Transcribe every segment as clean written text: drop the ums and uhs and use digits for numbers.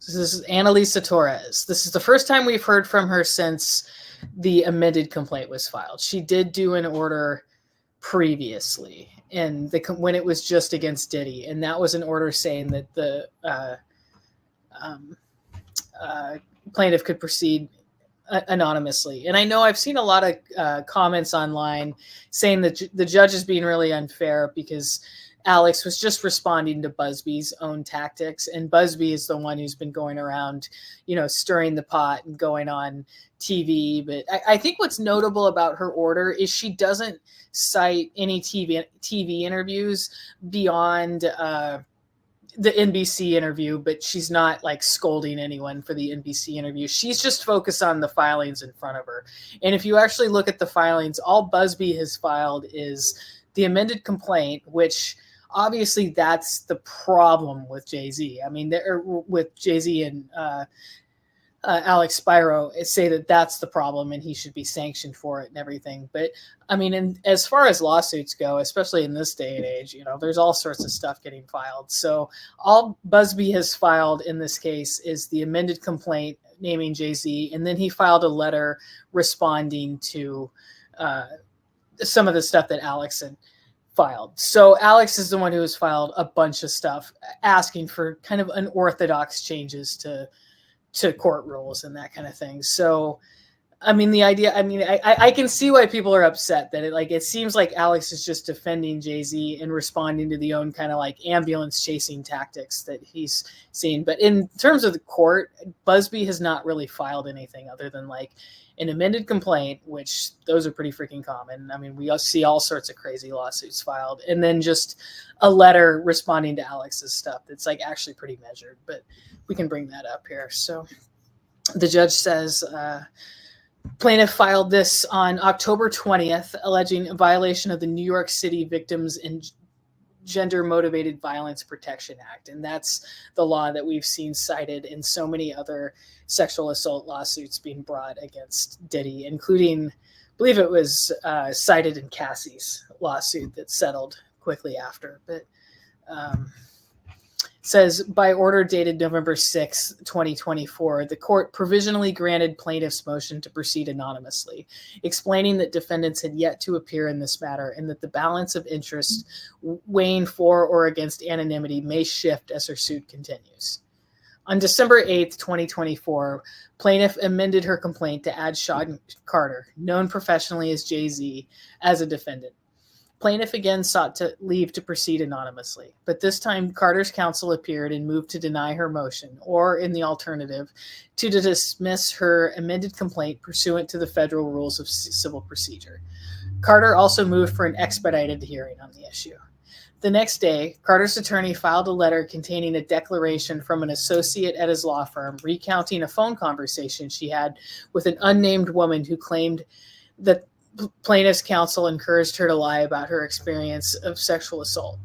This is Analisa Torres. This is the first time we've heard from her since the amended complaint was filed. She did do an order previously, and when it was just against Diddy, and that was an order saying that the plaintiff could proceed anonymously. And I know I've seen a lot of comments online saying that the judge is being really unfair because Alex was just responding to Buzbee's own tactics, and Buzbee is the one who's been going around, stirring the pot and going on TV. But I think what's notable about her order is she doesn't cite any TV interviews beyond the NBC interview, but she's not like scolding anyone for the NBC interview. She's just focused on the filings in front of her. And if you actually look at the filings, all Buzbee has filed is the amended complaint, which obviously that's the problem with Jay-Z. I mean, with Jay-Z and Alex Spiro say that that's the problem and he should be sanctioned for it and everything. But I mean, as far as lawsuits go, especially in this day and age, there's all sorts of stuff getting filed. So all Buzbee has filed in this case is the amended complaint naming Jay-Z, and then he filed a letter responding to some of the stuff that Alex had filed. So Alex is the one who has filed a bunch of stuff asking for kind of unorthodox changes to court rules and that kind of thing. So, I mean, I can see why people are upset that it seems like Alex is just defending Jay-Z and responding to the own kind of like ambulance chasing tactics that he's seen. But in terms of the court, Buzbee has not really filed anything other than like an amended complaint, which those are pretty freaking common. I mean, we see all sorts of crazy lawsuits filed, and then just a letter responding to Alex's stuff that's like actually pretty measured, but we can bring that up here. So the judge says, plaintiff filed this on October 20th, alleging a violation of the New York City Victims and Gender Motivated Violence Protection Act. And that's the law that we've seen cited in so many other sexual assault lawsuits being brought against Diddy, including, I believe it was cited in Cassie's lawsuit that settled quickly after. But says, by order dated November 6, 2024, the court provisionally granted plaintiff's motion to proceed anonymously, explaining that defendants had yet to appear in this matter and that the balance of interest weighing for or against anonymity may shift as her suit continues. On December 8, 2024, plaintiff amended her complaint to add Shawn Carter, known professionally as Jay-Z, as a defendant. Plaintiff again sought to leave to proceed anonymously, but this time Carter's counsel appeared and moved to deny her motion, or in the alternative, to dismiss her amended complaint pursuant to the federal rules of civil procedure. Carter also moved for an expedited hearing on the issue. The next day, Carter's attorney filed a letter containing a declaration from an associate at his law firm recounting a phone conversation she had with an unnamed woman who claimed that plaintiff's counsel encouraged her to lie about her experience of sexual assault.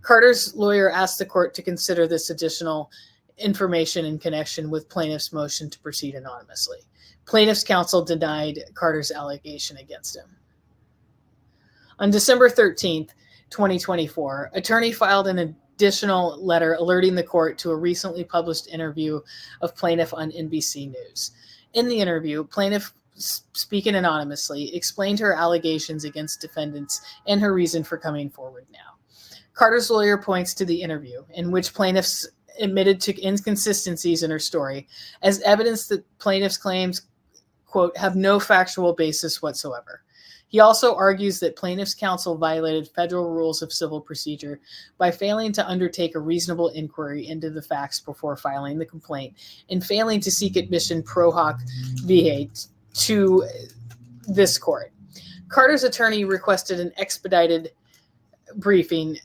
Carter's lawyer asked the court to consider this additional information in connection with plaintiff's motion to proceed anonymously. Plaintiff's counsel denied Carter's allegation against him. On December 13th, 2024, attorney filed an additional letter alerting the court to a recently published interview of plaintiff on NBC News. In the interview, plaintiff, speaking anonymously, explained her allegations against defendants and her reason for coming forward now. Carter's lawyer points to the interview, in which plaintiffs admitted to inconsistencies in her story, as evidence that plaintiff's claims, quote, have no factual basis whatsoever. He also argues that plaintiff's counsel violated federal rules of civil procedure by failing to undertake a reasonable inquiry into the facts before filing the complaint and failing to seek admission pro hoc viae to this court. Carter's attorney requested an expedited briefing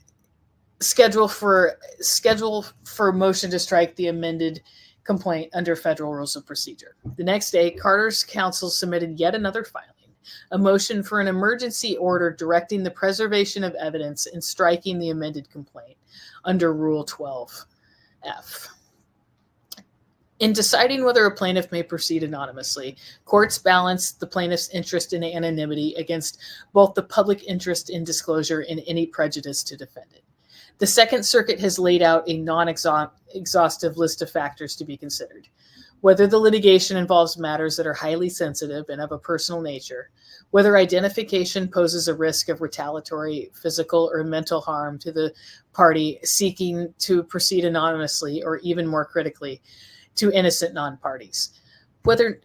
schedule for motion to strike the amended complaint under federal rules of procedure. The next day, Carter's counsel submitted yet another filing, a motion for an emergency order directing the preservation of evidence and striking the amended complaint under Rule 12F. In deciding whether a plaintiff may proceed anonymously, courts balance the plaintiff's interest in anonymity against both the public interest in disclosure and any prejudice to defendant. The Second Circuit has laid out a exhaustive list of factors to be considered. Whether the litigation involves matters that are highly sensitive and of a personal nature, whether identification poses a risk of retaliatory physical or mental harm to the party seeking to proceed anonymously, or even more critically, to innocent non-parties. Whether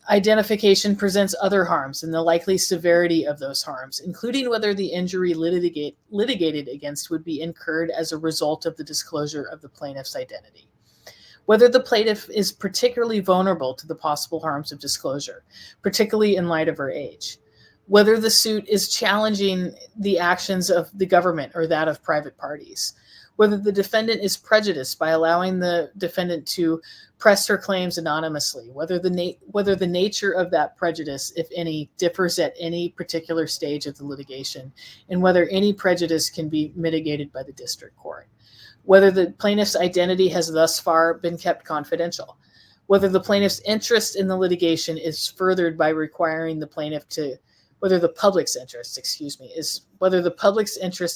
identification presents other harms and the likely severity of those harms, including whether the injury litigated against would be incurred as a result of the disclosure of the plaintiff's identity. Whether the plaintiff is particularly vulnerable to the possible harms of disclosure, particularly in light of her age. Whether the suit is challenging the actions of the government or that of private parties. Whether the defendant is prejudiced by allowing the defendant to press her claims anonymously. Whether the nature of that prejudice, if any, differs at any particular stage of the litigation, and whether any prejudice can be mitigated by the district court. Whether the plaintiff's identity has thus far been kept confidential, whether the plaintiff's interest in the litigation is furthered by requiring the plaintiff to, whether the public's interest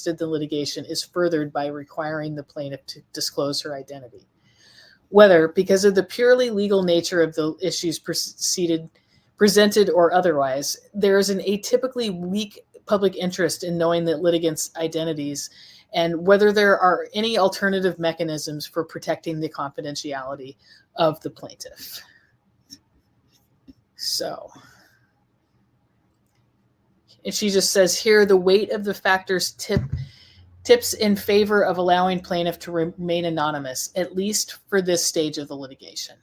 in the litigation is furthered by requiring the plaintiff to disclose her identity. Whether, because of the purely legal nature of the issues presented or otherwise, there is an atypically weak public interest in knowing the litigants' identities, and whether there are any alternative mechanisms for protecting the confidentiality of the plaintiff. So, and she just says here, the weight of the factors tips in favor of allowing plaintiff to remain anonymous, at least for this stage of the litigation.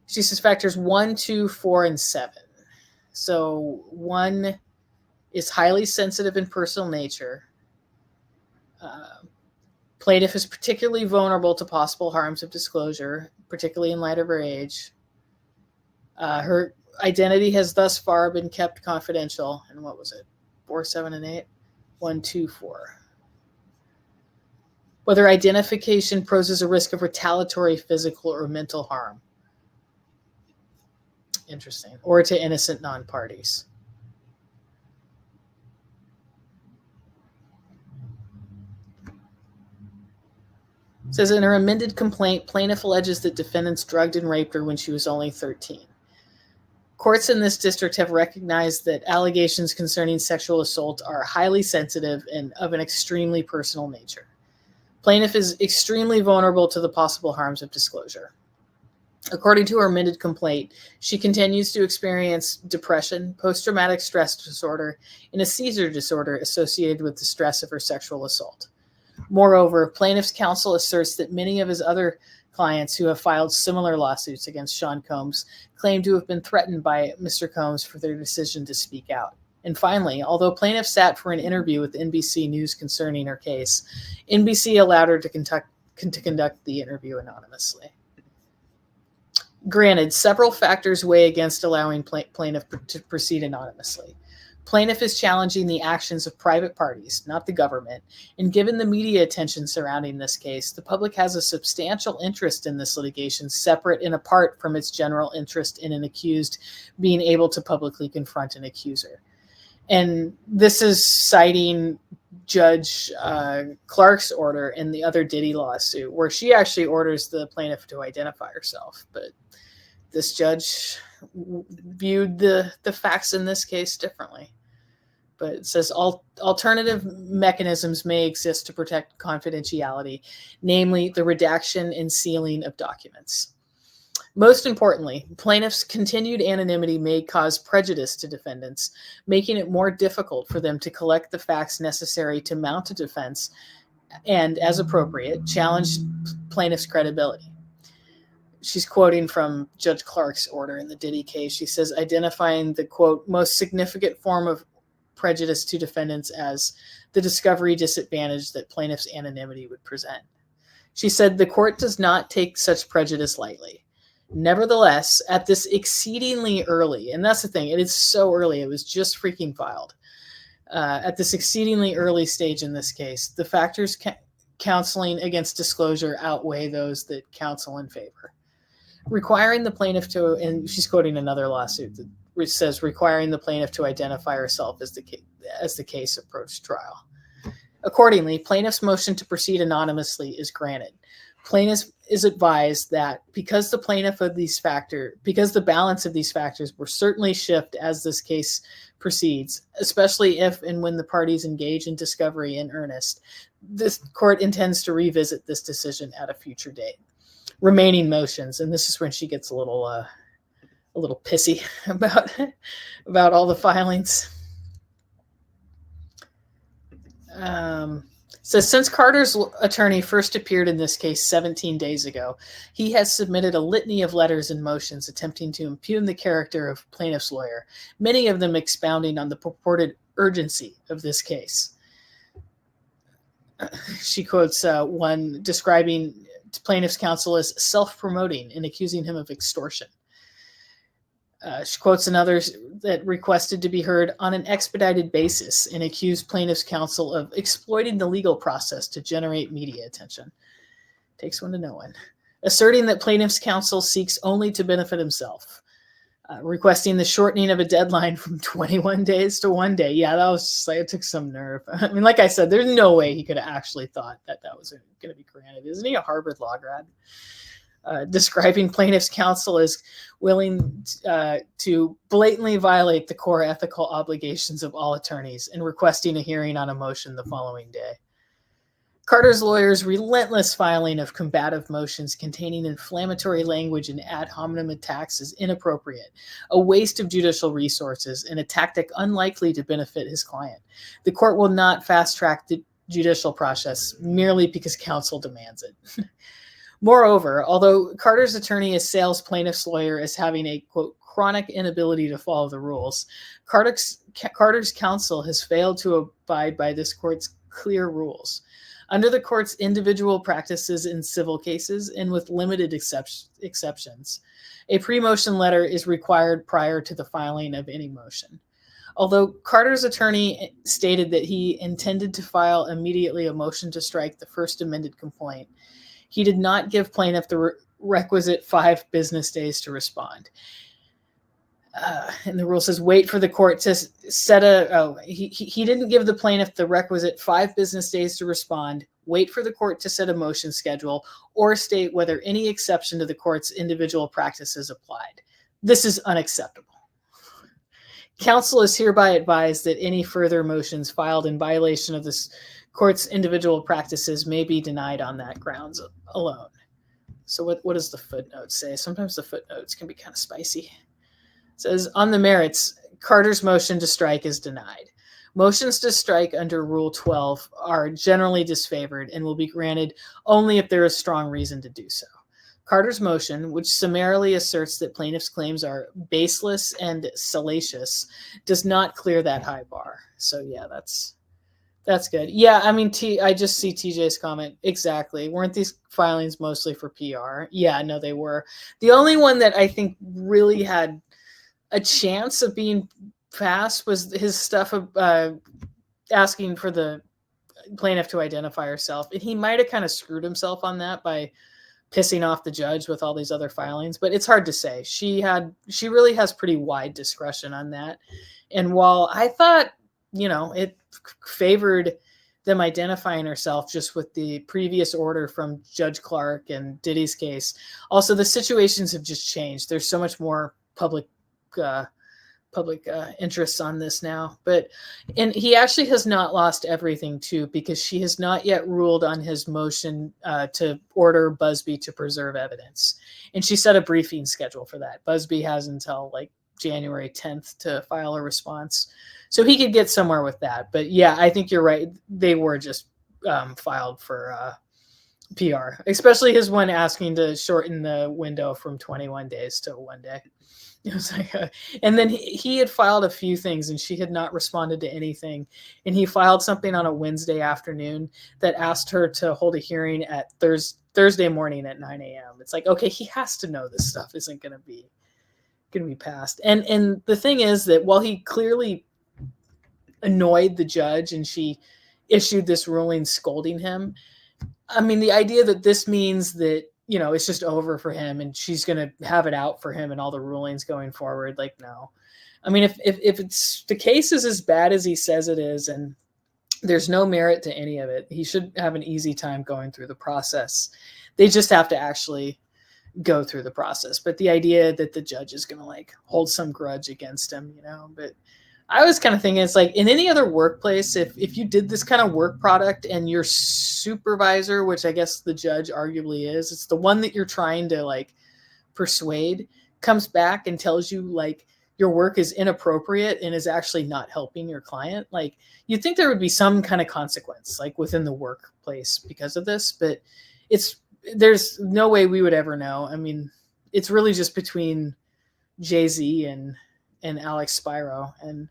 She says factors 1, 2, 4, and 7. So 1 is highly sensitive in personal nature. Plaintiff is particularly vulnerable to possible harms of disclosure, particularly in light of her age. Her identity has thus far been kept confidential. And what was it? 4, 7, and 8? 1, 2, 4. Whether identification poses a risk of retaliatory physical or mental harm. Interesting. Or to innocent non-parties. It says in her amended complaint, plaintiff alleges that defendants drugged and raped her when she was only 13. Courts in this district have recognized that allegations concerning sexual assault are highly sensitive and of an extremely personal nature. Plaintiff is extremely vulnerable to the possible harms of disclosure. According to her amended complaint, she continues to experience depression, post-traumatic stress disorder, and a seizure disorder associated with the stress of her sexual assault. Moreover, plaintiff's counsel asserts that many of his other clients who have filed similar lawsuits against Shawn Combs claim to have been threatened by Mr. Combs for their decision to speak out. And finally, although plaintiff sat for an interview with NBC News concerning her case, NBC allowed her to conduct the interview anonymously. Granted, several factors weigh against allowing plaintiff to proceed anonymously. Plaintiff is challenging the actions of private parties, not the government, and given the media attention surrounding this case, the public has a substantial interest in this litigation separate and apart from its general interest in an accused being able to publicly confront an accuser. And this is citing Judge Clark's order in the other Diddy lawsuit, where she actually orders the plaintiff to identify herself. But this judge viewed the facts in this case differently. But it says alternative mechanisms may exist to protect confidentiality, namely the redaction and sealing of documents. Most importantly, plaintiff's continued anonymity may cause prejudice to defendants, making it more difficult for them to collect the facts necessary to mount a defense and, as appropriate, challenge plaintiff's credibility. She's quoting from Judge Clark's order in the Diddy case. She says, identifying the, quote, most significant form of prejudice to defendants as the discovery disadvantage that plaintiff's anonymity would present. She said, the court does not take such prejudice lightly. Nevertheless, at this exceedingly early, and that's the thing, it is so early, it was just freaking filed. At this exceedingly early stage in this case, the factors counseling against disclosure outweigh those that counsel in favor. Requiring the plaintiff to, and she's quoting another lawsuit which says requiring the plaintiff to identify herself as the case approached trial. Accordingly, plaintiff's motion to proceed anonymously is granted. Plaintiff is advised that because the balance of these factors will certainly shift as this case proceeds, especially if and when the parties engage in discovery in earnest, this court intends to revisit this decision at a future date. Remaining motions, and this is when she gets a little pissy about all the filings. So since Carter's attorney first appeared in this case 17 days ago, he has submitted a litany of letters and motions attempting to impugn the character of plaintiff's lawyer, many of them expounding on the purported urgency of this case. She quotes one describing plaintiff's counsel as self-promoting and accusing him of extortion. She quotes another that requested to be heard on an expedited basis and accused plaintiff's counsel of exploiting the legal process to generate media attention. Takes one to know one. Asserting that plaintiff's counsel seeks only to benefit himself. Requesting the shortening of a deadline from 21 days to 1 day. Yeah, that was just like, it took some nerve. I mean, like I said, there's no way he could have actually thought that was going to be granted. Isn't he a Harvard law grad? Describing plaintiff's counsel as willing to blatantly violate the core ethical obligations of all attorneys and requesting a hearing on a motion the following day. Carter's lawyer's relentless filing of combative motions containing inflammatory language and ad hominem attacks is inappropriate, a waste of judicial resources, and a tactic unlikely to benefit his client. The court will not fast-track the judicial process merely because counsel demands it. Moreover, although Carter's attorney assails plaintiff's lawyer as having a, quote, chronic inability to follow the rules, Carter's counsel has failed to abide by this court's clear rules. Under the court's individual practices in civil cases and with limited exceptions, a pre-motion letter is required prior to the filing of any motion. Although Carter's attorney stated that he intended to file immediately a motion to strike the first amended complaint, he did not give plaintiff the requisite 5 business days to respond. And the rule says, wait for the court to set he didn't give the plaintiff the requisite 5 business days to respond, wait for the court to set a motion schedule, or state whether any exception to the court's individual practices applied. This is unacceptable. Counsel is hereby advised that any further motions filed in violation of this court's individual practices may be denied on that grounds alone. So what does the footnote say? Sometimes the footnotes can be kind of spicy. It says, on the merits, Carter's motion to strike is denied. Motions to strike under Rule 12 are generally disfavored and will be granted only if there is strong reason to do so. Carter's motion, which summarily asserts that plaintiff's claims are baseless and salacious, does not clear that high bar. So yeah, that's good. Yeah, I mean, I just see TJ's comment. Exactly. Weren't these filings mostly for PR? Yeah, no, they were. The only one that I think really had a chance of being passed was his stuff of asking for the plaintiff to identify herself. And he might have kind of screwed himself on that by pissing off the judge with all these other filings, but it's hard to say. She really has pretty wide discretion on that. And while I thought, it favored them identifying herself just with the previous order from Judge Clark and Diddy's case, also the situations have just changed. There's so much more public interests on this now, and he actually has not lost everything too, because she has not yet ruled on his motion to order Buzbee to preserve evidence, and she set a briefing schedule for that. Buzbee has until like January 10th to file a response, so he could get somewhere with that. But yeah, I think you're right. They were just filed for PR, especially his one asking to shorten the window from 21 days to 1 day. It was like, and then he had filed a few things and she had not responded to anything. And he filed something on a Wednesday afternoon that asked her to hold a hearing at Thursday morning at 9 a.m. It's like, okay, he has to know this stuff isn't going to be passed. And the thing is that while he clearly annoyed the judge and she issued this ruling scolding him, I mean, the idea that this means that, it's just over for him and she's going to have it out for him and all the rulings going forward. Like, no. I mean, if it's the case is as bad as he says it is, and there's no merit to any of it, he should have an easy time going through the process. They just have to actually go through the process. But the idea that the judge is going to like hold some grudge against him, you know, but I was kind of thinking it's like in any other workplace, if you did this kind of work product and your supervisor, which I guess the judge arguably is, it's the one that you're trying to like persuade, comes back and tells you like your work is inappropriate and is actually not helping your client, like you'd think there would be some kind of consequence like within the workplace because of this, but there's no way we would ever know. I mean, it's really just between Jay-Z and Alex Spiro and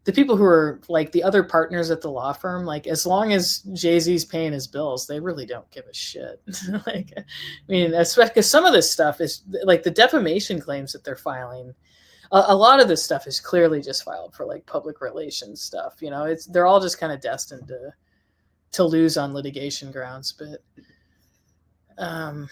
the people who are like the other partners at the law firm. Like as long as Jay-Z's paying his bills, they really don't give a shit. Like, I mean, especially because some of this stuff is like the defamation claims that they're filing. A lot of this stuff is clearly just filed for like public relations stuff. You know, they're all just kind of destined to lose on litigation grounds. But